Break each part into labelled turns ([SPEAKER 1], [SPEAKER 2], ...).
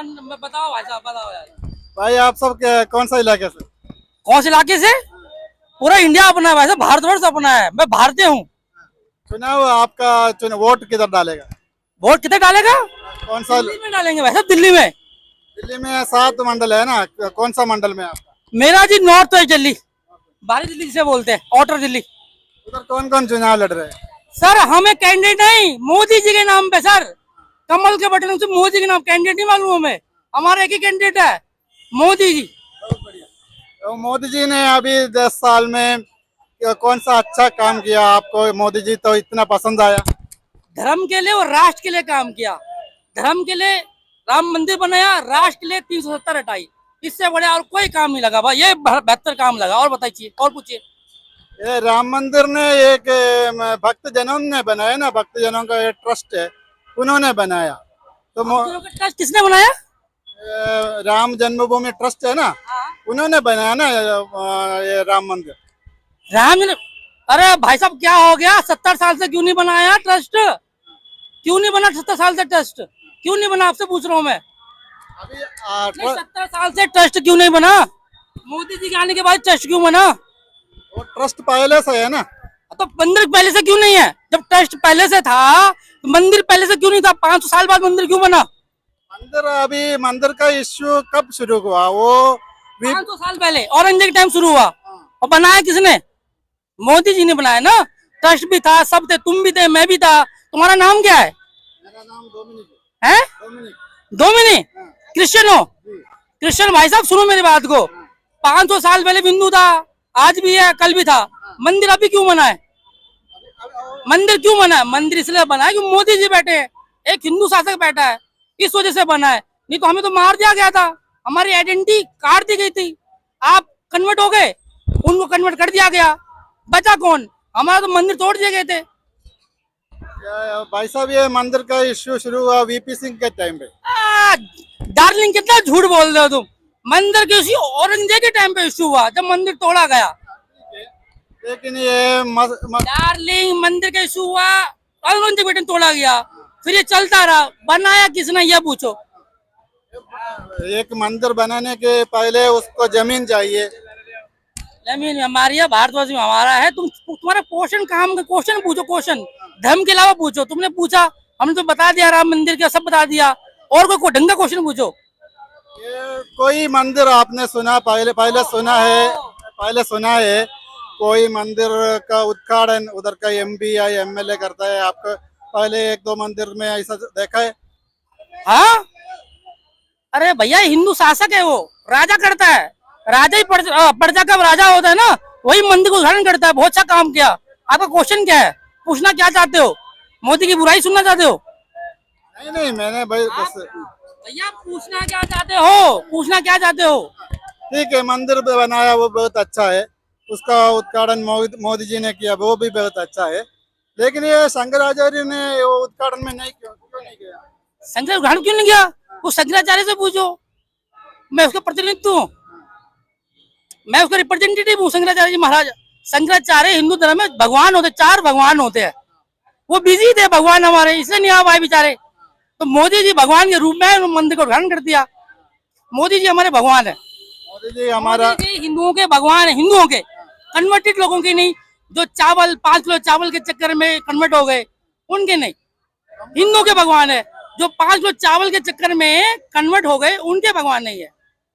[SPEAKER 1] बताओ भाई साहब, बताओ यार।
[SPEAKER 2] भाई आप सब कौन सा इलाके से?
[SPEAKER 1] कौन से इलाके से? पूरा इंडिया अपना है भाई साहब, भारतवर्ष अपना है, मैं भारतीय हूँ।
[SPEAKER 2] चुनाव आपका चुनाव वोट किधर डालेगा?
[SPEAKER 1] वोट कितने डालेगा?
[SPEAKER 2] कौन सा?
[SPEAKER 1] दिल्ली में डालेंगे भाई साहब, दिल्ली में।
[SPEAKER 2] दिल्ली में 7 मंडल है ना, कौन सा मंडल में आपका?
[SPEAKER 1] मेरा जी नॉर्थ वेस्ट दिल्ली, बाहरी दिल्ली जिसे बोलते हैं, आउटर दिल्ली।
[SPEAKER 2] उधर कौन कौन चुनाव लड़ रहे हैं?
[SPEAKER 1] सर हमें कैंडिडेट नहीं, मोदी जी के नाम पे सर, कमल के बटन से मोदी के नाम, कैंडिडेट नहीं मालूम हमें, हमारा एक ही कैंडिडेट है, मोदी जी।
[SPEAKER 2] तो मोदी जी ने अभी 10 साल में कौन सा अच्छा काम किया आपको? मोदी जी तो इतना पसंद आया।
[SPEAKER 1] धर्म के लिए और राष्ट्र के लिए काम किया। धर्म के लिए राम मंदिर बनाया, राष्ट्र के लिए 370 हटाई, इससे बड़े और कोई काम नहीं लगा भाई, ये बेहतर काम लगा। और बताइए, और पूछिए।
[SPEAKER 2] ये राम मंदिर ने एक भक्त जनों ने बनाया ना, भक्त जनों का ये ट्रस्ट है, उन्होंने बनाया। तो
[SPEAKER 1] ट्रस्ट किसने बनाया?
[SPEAKER 2] राम जन्मभूमि ट्रस्ट है ना, उन्होंने बनाया ना ये राम मंदिर।
[SPEAKER 1] राम ने, अरे भाई साहब क्या हो गया, 70 साल से क्यों नहीं बनाया ट्रस्ट? क्यों नहीं बना 70 साल से ट्रस्ट? क्यों नहीं बना, आपसे पूछ रहा हूँ मैं।
[SPEAKER 2] अभी
[SPEAKER 1] 70 साल से ट्रस्ट क्यों नहीं बना? मोदी जी के आने के बाद ट्रस्ट क्यों बना?
[SPEAKER 2] वो ट्रस्ट पहले से है ना।
[SPEAKER 1] तो मंदिर पहले से क्यों नहीं है? जब ट्रस्ट पहले से था तो मंदिर पहले से क्यों नहीं था? 500 साल बाद मंदिर क्यों बना?
[SPEAKER 2] मंदिर अभी मंदिर का इश्यू कब शुरू हुआ? वो
[SPEAKER 1] 500 साल पहले औरंगजेब के टाइम शुरू हुआ। और बनाया किसने? मोदी जी ने बनाया ना। ट्रस्ट भी था, सब थे, तुम भी थे, मैं भी था। तुम्हारा नाम क्या है?
[SPEAKER 2] मेरा नाम डोमिनिक
[SPEAKER 1] है?
[SPEAKER 2] डोमिनिक।
[SPEAKER 1] डोमिनी? क्रिश्चियन हो? क्रिश्चियन भाई साहब सुनो मेरी बात को, 500 साल पहले हिंदू था, आज भी है, कल भी था। मंदिर अभी क्यों बना है? मंदिर क्यों बना है? मंदिर इसलिए बना है कि मोदी जी बैठे हैं, एक हिंदू शासक बैठा है, इस वजह से बना है। नहीं तो हमें तो मार दिया गया था, हमारी आइडेंटिटी काट दी गई थी। आप कन्वर्ट हो गए, उनको कन्वर्ट कर दिया गया, बचा कौन? हमारा तो मंदिर तोड़ दिए गए थे।
[SPEAKER 2] भाई साहब ये मंदिर का इश्यू शुरू हुआ वीपी सिंह के टाइम पे।
[SPEAKER 1] डार्लिंग कितना झूठ बोल रहे हो तुम। मंदिर के इश्यू औरंगजेब के टाइम पे इश्यू हुआ, जब मंदिर तोड़ा गया।
[SPEAKER 2] लेकिन ये
[SPEAKER 1] डार्लिंग मंदिर का इशू हुआ, औरंगजेब के टाइम तोड़ा गया, फिर ये चलता रहा। बनाया किसने ये पूछो।
[SPEAKER 2] एक मंदिर बनाने के पहले उसको जमीन चाहिए।
[SPEAKER 1] जमीन हमारी है, भारतवर्ष में हमारा है। तुम्हारा क्वेश्चन काम का क्वेश्चन पूछो, क्वेश्चन धर्म के अलावा पूछो। तुमने पूछा, हमने तो बता दिया, राम मंदिर का सब बता दिया। और कोई ढंग का क्वेश्चन पूछो।
[SPEAKER 2] ये कोई मंदिर आपने सुना, पहले पहले सुना है, पहले सुना है कोई मंदिर का उद्घाटन उधर का एमपी या एमएलए करता है? आपको पहले 1-2 मंदिर में ऐसा देखा है?
[SPEAKER 1] हाँ, अरे भैया हिंदू शासक है, वो राजा करता है। राजा ही प्रजा का राजा होता है ना, वही मंदिर को उद्घाटन करता है। बहुत अच्छा काम किया। आपका क्वेश्चन क्या है? पूछना क्या चाहते हो? मोदी की बुराई सुनना चाहते हो?
[SPEAKER 2] नहीं नहीं, मैंने भाई बस
[SPEAKER 1] भैया पूछना क्या चाहते हो? पूछना क्या चाहते हो?
[SPEAKER 2] ठीक है, मंदिर बनाया वो बहुत अच्छा है, उसका उद्घाटन मोदी जी ने किया, वो भी बहुत अच्छा है। लेकिन ये शंकराचार्य ने वो उद्घाटन में नहीं क्यों नहीं किया?
[SPEAKER 1] शंकर उद्घाटन क्यों नहीं किया? वो शंकराचार्य से पूछो, मैं उसका प्रतिनिधित्व हूँ, मैं उसका रिप्रेजेंटेटिव हूँ। शंकराचार्य जी महाराज, शंकराचार्य हिंदू धर्म में भगवान होते, 4 भगवान होते हैं। वो बिजी थे भगवान हमारे, इसलिए नहीं आ पाए बेचारे। तो मोदी जी भगवान के रूप में मंदिर का उद्घाटन कर दिया। मोदी जी हमारे भगवान है।
[SPEAKER 2] मोदी जी हमारा
[SPEAKER 1] हिंदुओं के भगवान है, हिंदुओं के, कन्वर्टेड लोगों के नहीं। जो चावल 5 किलो चावल के चक्कर में कन्वर्ट हो गए, उनके नहीं। हिंदुओं के भगवान है। जो 5 किलो चावल के चक्कर में कन्वर्ट हो गए, उनके भगवान नहीं है।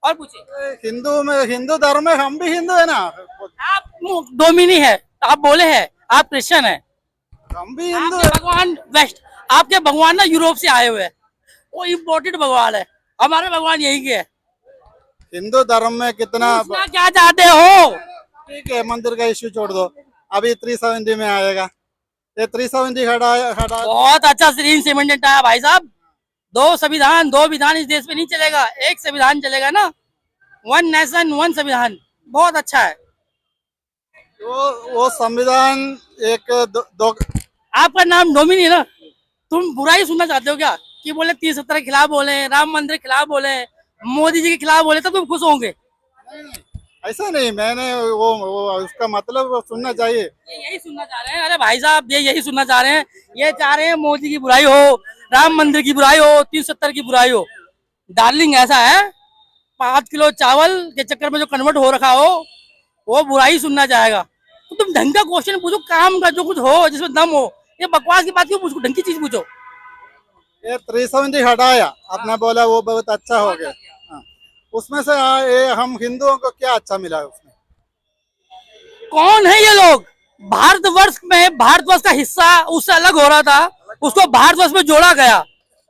[SPEAKER 1] और पूछिए।
[SPEAKER 2] हिंदू में, हिंदू धर्म में हम भी हिंदू है ना।
[SPEAKER 1] आप डोमिनी है, आप बोले हैं, आप क्रिश्चियन है,
[SPEAKER 2] हम भी हिंदू
[SPEAKER 1] आपके
[SPEAKER 2] है।
[SPEAKER 1] भगवान वेस्ट, आपके भगवान ना यूरोप से आए हुए हैं, वो इम्पोर्टेड भगवान है। हमारे भगवान यही के है।
[SPEAKER 2] हिंदू धर्म में कितना
[SPEAKER 1] क्या चाहते हो?
[SPEAKER 2] ठीक है, मंदिर का इश्यू छोड़ दो, अभी 370 में आएगा, ये 370 हटा।
[SPEAKER 1] बहुत अच्छा सीरीन सीमेंटेड है भाई साहब। 2 संविधान, 2 विधान इस देश में नहीं चलेगा, एक संविधान चलेगा ना, 1 नेशन 1 संविधान। बहुत अच्छा है।
[SPEAKER 2] वो संविधान एक दो
[SPEAKER 1] आपका नाम डोमिनी ना, तुम बुराई सुनना चाहते हो क्या? कि बोले 370 के खिलाफ बोले, राम मंदिर के खिलाफ बोले, मोदी जी के खिलाफ बोले, तो तुम खुश होंगे?
[SPEAKER 2] ऐसा नहीं, मैंने वो उसका मतलब सुनना चाहिए।
[SPEAKER 1] यही सुनना चाह रहे हैं। अरे भाई साहब ये यही सुनना चाह रहे हैं। ये चाह रहे हैं मोदी की बुराई हो, राम मंदिर की बुराई हो, 370 की बुराई हो। डार्लिंग ऐसा है, 5 किलो चावल के चक्कर में जो कन्वर्ट हो रखा हो वो बुराई सुनना चाहेगा। तो तुम ढंग का क्वेश्चन पूछो, काम का जो कुछ हो जिसमें दम हो। ये बकवास की बात क्यों पूछो, ढंग की चीज पूछो।
[SPEAKER 2] ये 370 हटाया, आपने बोला वो बहुत अच्छा हो गया। हाँ। उसमें से ये हम हिंदुओं को क्या अच्छा मिला उसमें?
[SPEAKER 1] कौन है ये लोग? भारतवर्ष में भारतवर्ष का हिस्सा उससे अलग हो रहा था, उसको भारतवर्ष में जोड़ा गया।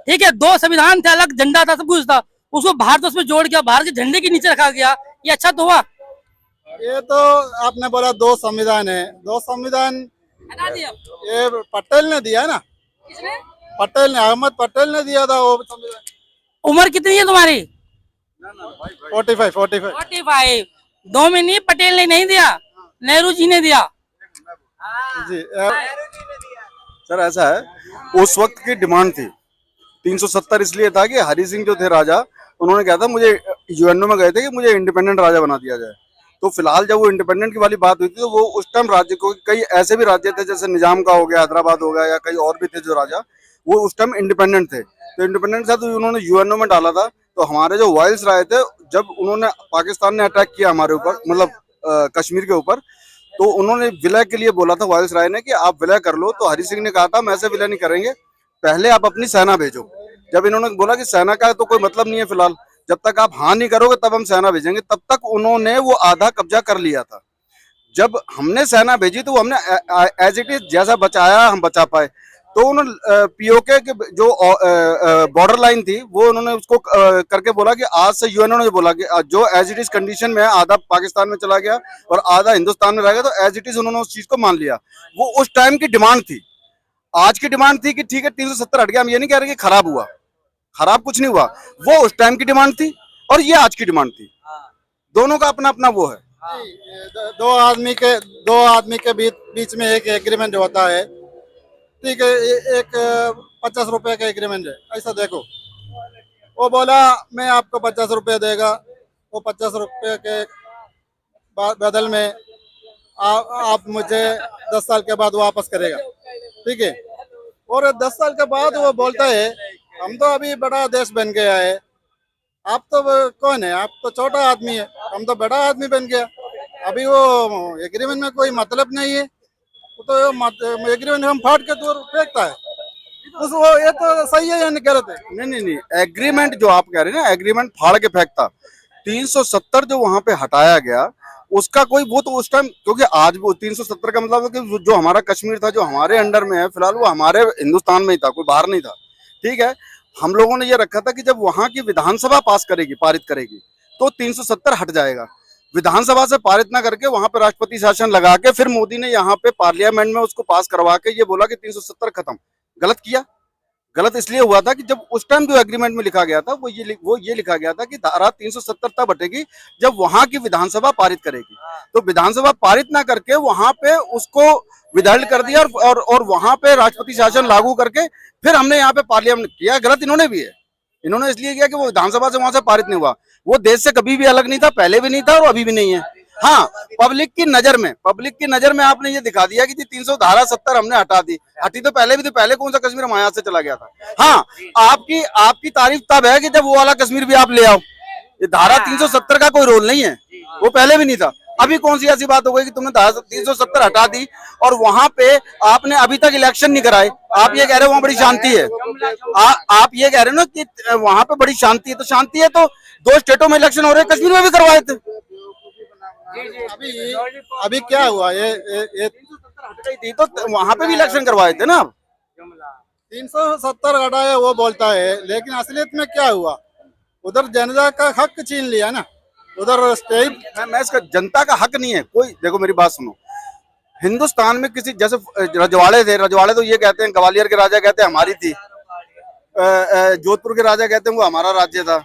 [SPEAKER 1] ठीक है, 2 संविधान थे, अलग झंडा था, सब कुछ था, उसको भारतवर्ष में जोड़ के भारत के झंडे के नीचे रखा गया। ये अच्छा तो हुआ?
[SPEAKER 2] ये तो आपने बोला 2 संविधान है, 2 संविधान
[SPEAKER 1] हटा दिया।
[SPEAKER 2] ये पटेल ने दिया ना,
[SPEAKER 1] किसने?
[SPEAKER 2] पटेल ने, अहमद पटेल ने दिया था वो संविधान।
[SPEAKER 1] उम्र कितनी है तुम्हारी?
[SPEAKER 2] 45।
[SPEAKER 1] 45। 2 में नहीं, पटेल ने नहीं दिया, नेहरू जी ने दिया।
[SPEAKER 2] जी
[SPEAKER 3] सर ऐसा है, उस वक्त की डिमांड थी 370 इसलिए था कि हरि सिंह जो थे राजा, उन्होंने कहा था, मुझे यूएनओ में गए थे कि मुझे इंडिपेंडेंट राजा बना दिया जाए। तो फिलहाल जब वो इंडिपेंडेंट की वाली बात हुई थी तो वो उस टाइम राज्य को, कई ऐसे भी राज्य थे जैसे निजाम का हो गया, हैदराबाद हो गया, या कई और भी थे जो राजा, वो उस टाइम इंडिपेंडेंट थे। तो इंडिपेंडेंट था तो उन्होंने यूएनओ में डाला था। तो हमारे जो वायल्स राय थे, जब उन्होंने पाकिस्तान ने अटैक किया हमारे ऊपर, मतलब कश्मीर के ऊपर, तो उन्होंने विलय के लिए बोला था वायल्स राय ने कि आप विलय कर लो। तो हरि सिंह ने कहा था हम ऐसे विलय नहीं करेंगे, पहले आप अपनी सेना भेजो। जब इन्होंने बोला कि सेना का तो कोई मतलब नहीं है फिलहाल, जब तक आप हाँ नहीं करोगे तब हम सेना भेजेंगे, तब तक उन्होंने वो आधा कब्जा कर लिया था। जब हमने सेना भेजी तो हमने एज इट इज जैसा बचाया हम बचा पाए। तो उन्होंने पीओके के जो बॉर्डर लाइन थी वो उन्होंने उसको करके बोला कि आज से यूएनओ ने बोला कि जो एज इट इज कंडीशन में है, आधा पाकिस्तान में चला गया और आधा हिंदुस्तान में रहेगा, तो एज इट इज उन्होंने उस चीज को मान लिया। वो उस टाइम की डिमांड थी। आज की डिमांड थी कि ठीक है 370 हट गया, हम ये नहीं कह रहे कि खराब हुआ, खराब कुछ नहीं हुआ। वो उस टाइम की डिमांड थी और ये आज की डिमांड थी, दोनों का अपना अपना वो है।
[SPEAKER 2] दो आदमी के बीच में एक एग्रीमेंट होता है, ठीक है, एक 50 रुपए का एग्रीमेंट है। ऐसा देखो, वो बोला मैं आपको 50 रुपए देगा, वो 50 रुपए के बदल में आप मुझे 10 साल के बाद वापस करेगा, ठीक है। और 10 साल के बाद वो बोलता है हम तो अभी बड़ा देश बन गया है, आप तो कौन है, आप तो छोटा आदमी है, हम तो बड़ा आदमी बन गया। अभी वो एग्रीमेंट में कोई मतलब नहीं है, तो एग्रीमेंट हम फाड़ के दूर फेंकता है। वो ये तो सही है या नहीं गलत है?
[SPEAKER 3] नहीं, एग्रीमेंट जो आप कह रहे हैं ना, एग्रीमेंट फाड़ के फेंकता। 370 जो वहां पे हटाया गया उसका कोई वो तो उस टाइम, क्योंकि आज वो 370 का मतलब कि जो हमारा कश्मीर था, जो हमारे अंडर में है फिलहाल, वो हमारे हिंदुस्तान में ही था, कोई बाहर नहीं था, ठीक है। हम लोगों ने ये रखा था कि जब वहां की विधानसभा पास करेगी, पारित करेगी, तो 370 हट जाएगा। विधानसभा से पारित ना करके वहां पे राष्ट्रपति शासन लगा के फिर मोदी ने यहाँ पे पार्लियामेंट में उसको पास करवा के ये बोला कि 370 खत्म। गलत किया। गलत इसलिए हुआ था कि जब उस टाइम जो एग्रीमेंट में लिखा गया था वो ये लिखा गया था कि धारा 370 तब हटेगी जब वहां की विधानसभा पारित करेगी। तो विधानसभा पारित ना करके वहां पे उसको विदल्ड कर दिया और वहां पे राष्ट्रपति शासन लागू करके फिर हमने यहाँ पे पार्लियामेंट किया। गलत इन्होंने भी है। इन्होंने इसलिए किया कि वो विधानसभा से वहां से पारित नहीं हुआ। वो देश से कभी भी अलग नहीं था, पहले भी नहीं था और अभी भी नहीं है। हाँ, पब्लिक की नजर में आपने ये दिखा दिया कि 300 धारा 70 हमने हटा दी। हटी तो पहले भी थी, पहले कौन सा कश्मीर हमारे से चला गया था। हाँ, आपकी तारीफ तब है कि जब वो वाला कश्मीर भी आप ले आओ। ये धारा 370 का कोई रोल नहीं है, वो पहले भी नहीं था। अभी कौन सी ऐसी बात हो गई कि तुमने धारा 370 हटा दी और वहां पे आपने अभी तक इलेक्शन नहीं कराए। आप ये कह रहे हो वहां बड़ी शांति है। आप ये कह रहे हो ना कि वहां पे बड़ी शांति है, तो शांति है तो 2 स्टेटों में इलेक्शन हो रहे, कश्मीर में भी करवाए थे।
[SPEAKER 2] अभी क्या हुआ, ये
[SPEAKER 3] 370 हट गई थी तो वहां पे भी इलेक्शन करवाए थे ना।
[SPEAKER 2] 370 हटाया वो बोलता है, लेकिन असलियत में क्या हुआ, उधर जनता का हक छीन लिया ना। उधर स्टेट
[SPEAKER 3] मैं इसका जनता का हक नहीं है कोई। देखो मेरी बात सुनो, हिंदुस्तान में किसी जैसे रजवाड़े थे, रजवाड़े तो ये कहते हैं, ग्वालियर के राजा कहते हैं हमारी थी, जोधपुर के राजा कहते हैं वो हमारा राज्य था,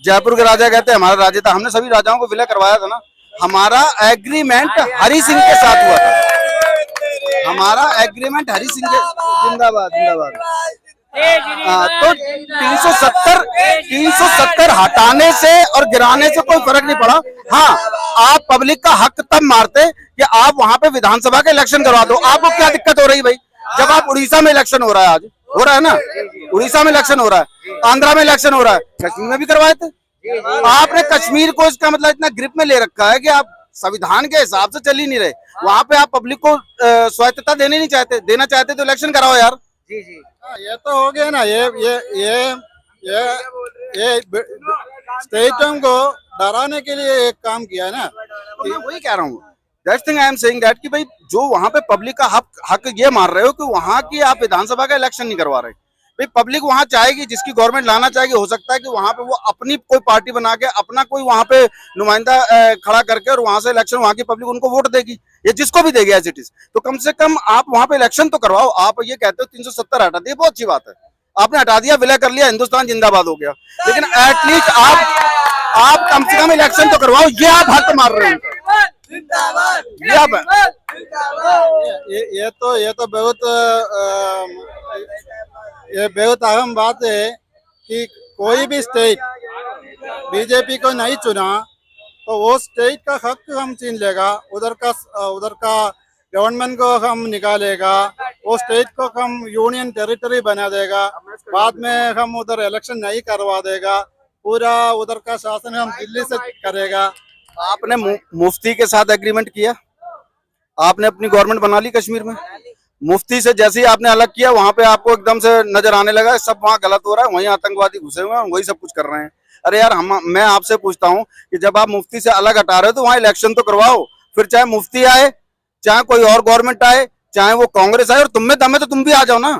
[SPEAKER 3] जयपुर के राजा कहते हैं हमारा राज्य था। हमने सभी राजाओं को विलय करवाया था ना। हमारा एग्रीमेंट हरि सिंह के साथ हुआ था। हमारा एग्रीमेंट हरि सिंह के, जिंदाबाद जिंदाबाद। तो 370 हटाने से और गिराने से कोई फर्क नहीं पड़ा। हाँ, आप पब्लिक का हक तब मारते कि आप वहां पे विधानसभा का इलेक्शन करवा दो। आपको क्या दिक्कत हो रही भाई, जब आप उड़ीसा में इलेक्शन हो रहा है आज, हो रहा है ना, उड़ीसा में इलेक्शन हो रहा है, आंध्रा में इलेक्शन हो रहा है, कश्मीर में भी करवाए थे। आपने कश्मीर को इसका मतलब इतना ग्रिप में ले रखा है कि आप संविधान के हिसाब से चल ही नहीं रहे। वहां पे आप पब्लिक को स्वायत्तता देना चाहते तो इलेक्शन कराओ यार।
[SPEAKER 2] ये तो हो गया ना, ये स्टेटों को डराने के लिए एक काम किया है ना।
[SPEAKER 3] तो मैं वही कह रहा हूँ, that's thing I am saying that कि भाई जो वहां पे पब्लिक का हक ये मार रहे हो कि वहां की आप विधानसभा का इलेक्शन नहीं करवा रहे। भाई पब्लिक वहां चाहेगी, जिसकी गवर्नमेंट लाना चाहेगी, हो सकता है कि वहां पे वो अपनी कोई पार्टी बना के अपना कोई वहां पे नुमाइंदा खड़ा करके और वहां से इलेक्शन, वहां की पब्लिक उनको वोट देगी, ये जिसको भी देगी एज इट इज। तो कम से कम आप वहां पे इलेक्शन तो करवाओ। आप ये कहते हो 370 हटा दिए, बहुत अच्छी बात है, आपने हटा दिया, विलय कर लिया, हिंदुस्तान जिंदाबाद हो गया, लेकिन एटलीस्ट आप कम से कम इलेक्शन तो करवाओ। ये आप हक मार रहे हो।
[SPEAKER 2] ये तो बहुत अहम बात है कि कोई भी स्टेट बीजेपी को नहीं चुना तो वो स्टेट का हक हम छीन लेगा, उधर का गवर्नमेंट को हम निकालेगा, वो स्टेट को हम यूनियन टेरिटरी बना देगा, बाद में हम उधर इलेक्शन नहीं करवा देगा, पूरा उधर का शासन हम दिल्ली से करेगा।
[SPEAKER 3] आपने मुफ्ती के साथ एग्रीमेंट किया, आपने अपनी गवर्नमेंट बना ली कश्मीर में, मुफ्ती से जैसे ही आपने अलग किया वहां पे आपको एकदम से नजर आने लगा सब वहां गलत हो रहा है, वहीं आतंकवादी घुसे हुए हैं, वही सब कुछ कर रहे हैं। अरे यार मैं आपसे पूछता हूं कि जब आप मुफ्ती से अलग हटा रहे हो तो वहां इलेक्शन तो करवाओ, फिर चाहे मुफ्ती आए, चाहे कोई और गवर्नमेंट आए, चाहे वो कांग्रेस आए, और तुम में दम है तो तुम भी आ जाओ ना,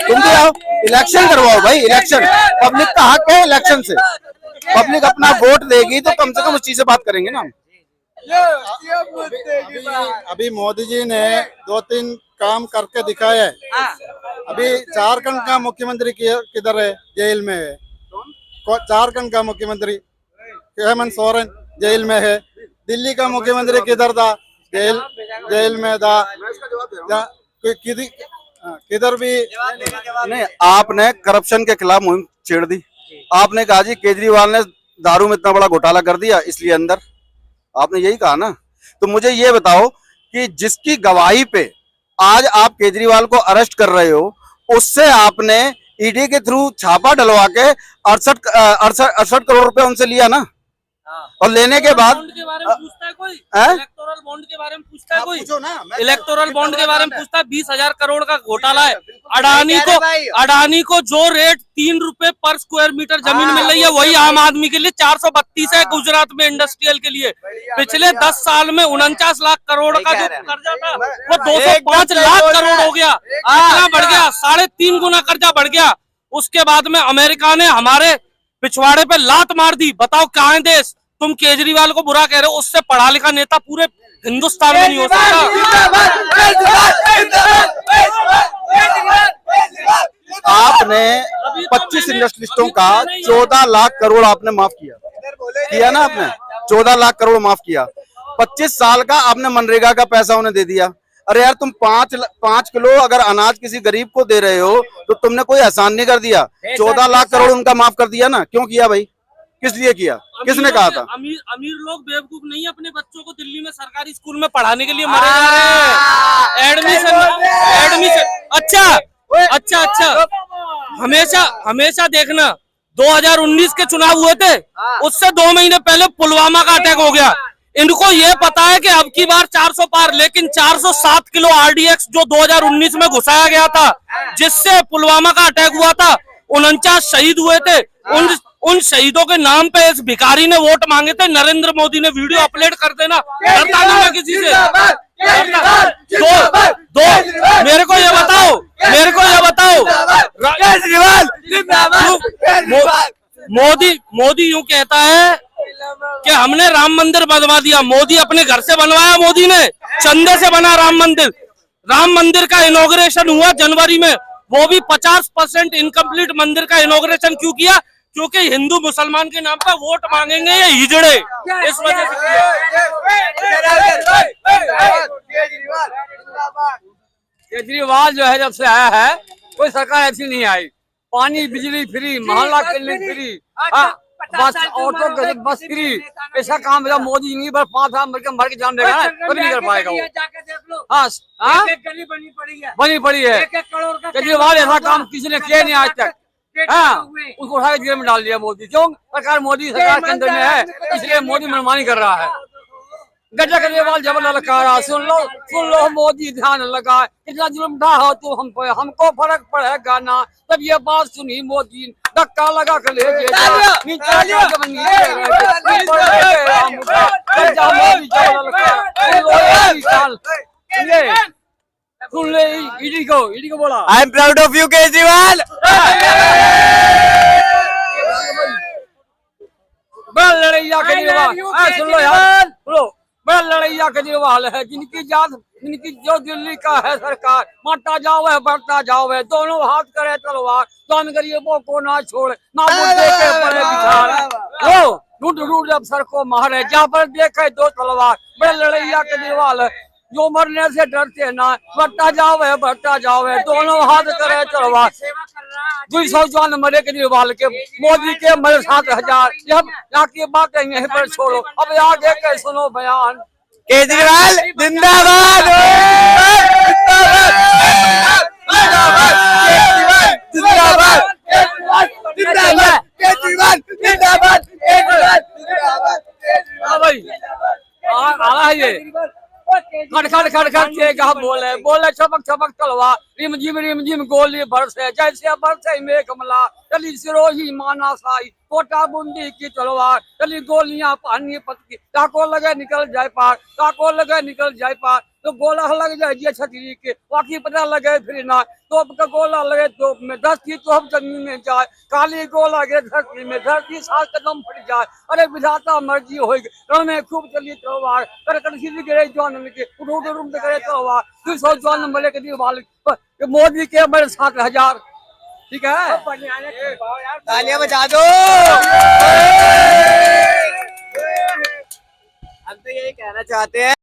[SPEAKER 3] तुम भी आओ, इलेक्शन करवाओ भाई। इलेक्शन पब्लिक का हक है, इलेक्शन से पब्लिक अपना वोट देगी तो कम से कम उस चीज से बात करेंगे ना।
[SPEAKER 2] अभी मोदी जी ने 2-3 काम करके दिखाया है। अभी झारखंड का मुख्यमंत्री किधर है? जेल में है। झारखंड का मुख्यमंत्री हेमंत सोरेन जेल में है। दिल्ली का मुख्यमंत्री किधर था? जेल में था। किधर भी
[SPEAKER 3] नहीं, आपने करप्शन के खिलाफ मुहिम छेड़ दी। आपने कहा जी केजरीवाल ने दारू में इतना बड़ा घोटाला कर दिया इसलिए अंदर, आपने यही कहा ना। तो मुझे ये बताओ कि जिसकी गवाही पे आज आप केजरीवाल को अरेस्ट कर रहे हो, उससे आपने ईडी के थ्रू छापा डलवा के 68 करोड़ रुपए उनसे लिया ना, और लेने के बाद
[SPEAKER 1] बॉन्ड के बारे में पूछता है कोई? इलेक्टोरल बॉन्ड के बारे में पूछता है कोई? इलेक्टोरल बॉन्ड के बारे में पूछता है? 20,000 करोड़ का घोटाला है। अडानी को जो रेट 3 रुपए पर स्क्वायर मीटर जमीन मिल रही है वही आम आदमी के लिए 432 है गुजरात में इंडस्ट्रियल के लिए। पिछले 10 साल में 49 लाख करोड़ का जो कर्जा था वो 205 लाख करोड़ हो गया, इतना बढ़ गया, 3.5 गुना कर्जा बढ़ गया। उसके बाद में अमेरिका ने हमारे पिछवाड़े पे लात मार दी। बताओ कहाँ है देश? तुम केजरीवाल को बुरा कह रहे हो, उससे पढ़ा लिखा नेता पूरे हिंदुस्तान में नहीं हो सकता।
[SPEAKER 3] आपने 25 इंडस्ट्रियलिस्टों का 14 लाख करोड़ आपने माफ किया ना, आपने 14 लाख करोड़ माफ किया। 25 साल का आपने मनरेगा का पैसा उन्हें दे दिया। अरे यार तुम 5 किलो अगर अनाज किसी गरीब को दे रहे हो तो तुमने कोई एहसान नहीं कर दिया। 14 लाख करोड़ उनका माफ कर दिया ना, क्यों किया भाई? किस लिए किया? किसने कहा था?
[SPEAKER 1] अमीर लोग बेवकूफ नहीं है, अपने बच्चों को दिल्ली में सरकारी स्कूल में पढ़ाने के लिए मरे जा रहे हैं। एडमिशन अच्छा हमेशा देखना, 2019 के चुनाव हुए थे, उससे 2 महीने पहले पुलवामा का अटैक हो गया। इनको ये पता है कि अब की बार 400 पार, लेकिन 407 किलो RDX जो 2019 में घुसाया गया था, जिससे पुलवामा का अटैक हुआ था, 49 शहीद हुए थे। उन शहीदों के नाम पे इस भिखारी ने वोट मांगे थे। नरेंद्र मोदी ने वीडियो अपलोड कर देना, डरता नहीं मैं किसी से। मेरे को ये बताओ मोदी यूं कहता है कि हमने राम मंदिर बनवा दिया। मोदी अपने घर से बनवाया, मोदी ने चंदे से बना राम मंदिर। राम मंदिर का इनॉग्रेशन हुआ जनवरी में, वो भी 50% इनकम्प्लीट मंदिर का इनॉग्रेशन क्यों किया? क्योंकि हिंदू मुसलमान के नाम पर वोट मांगेंगे ये हिजड़े, इस वजह से।
[SPEAKER 4] केजरीवाल जो है जब से आया है कोई सरकार ऐसी नहीं आई। पानी बिजली फ्री, मोहल्ला क्लिनिक फ्री, बस ऑटो गरीब बस फ्री, ऐसा काम है मोदी नहीं पर 5 साल मर के जान देगा ना, कभी नहीं कर पाएगा वो। हाँ हाँ बनी पड़ी है, केजरीवाल ऐसा काम किसी ने किया नहीं आज तक। हाँ उसको उठा के जेल में डाल दिया मोदी, क्यों? सरकार मोदी सरकार के अंदर में है, इसलिए मोदी मनमानी कर रहा है। गड्ढा केजरीवाल जब ललका रहा, सुन लो मोदी ध्यान लगा, कितना जुल्म ढा हो तू हम पे, हमको फर्क पड़ेगा ना। तब ये बात सुनी मोदी, धक्का लगा कर ले सुन ले ईडी को बोला,
[SPEAKER 5] I am proud of you Kejriwal.
[SPEAKER 4] बड़ा लड़ैया केजरीवाल, सुन लो यार, सुनो, बड़ा लड़ैया केजरीवाल है, जिनकी जो दिल्ली का है सरकार, मारता जाओ है बढ़ता जाओ है, दोनों हाथ करे तलवार, दान गरीबों को ना छोड़, ना मुद्दे के पड़े बिचार, वो ढूंढ जब सर को मारे, जहाँ पर देखे दो तलवार, बड़ा लड़ैया केजरीवाल है, जो मरने से डरते ना, बढ़ता जाओ है, दोनों हाथ करे तलवार। 200 जवान मरे केजरीवाल के, मोदी के मरे 7000। जब जाके बातें यहीं पर छोड़ो, अब आगे के सुनो बयान।
[SPEAKER 5] केजरीवाल जिंदाबाद,
[SPEAKER 4] हाँ भाई आ रहा है ये खड़ के कहा बोले चमक तलवार, रिम झिम गोली बरसे, जैसे बरसे मेघ मला, चली सिरोही माना साई, कोटा बूंदी की तलवार, चली गोलियां पानी पतकी, ताको लगे निकल जाए पार, तो गोला लग जाए ये छतरी के, बाकी पता लगे फिर ना, तोप का गोला लगे तोप में, 10 की तोप जमीन में जाए, काली गोला गिरे धरती में, धरती 7 कदम फट जाए, अरे विधाता मर्जी होगी, रण में खूब चली तलवार, कर गिरे जवान के, उठ करे तलवार, 200 जवान मरे केजरीवाल, मोदी के मरे 7000। ठीक है,
[SPEAKER 5] तालियां बजा दो। हम तो यही कहना चाहते हैं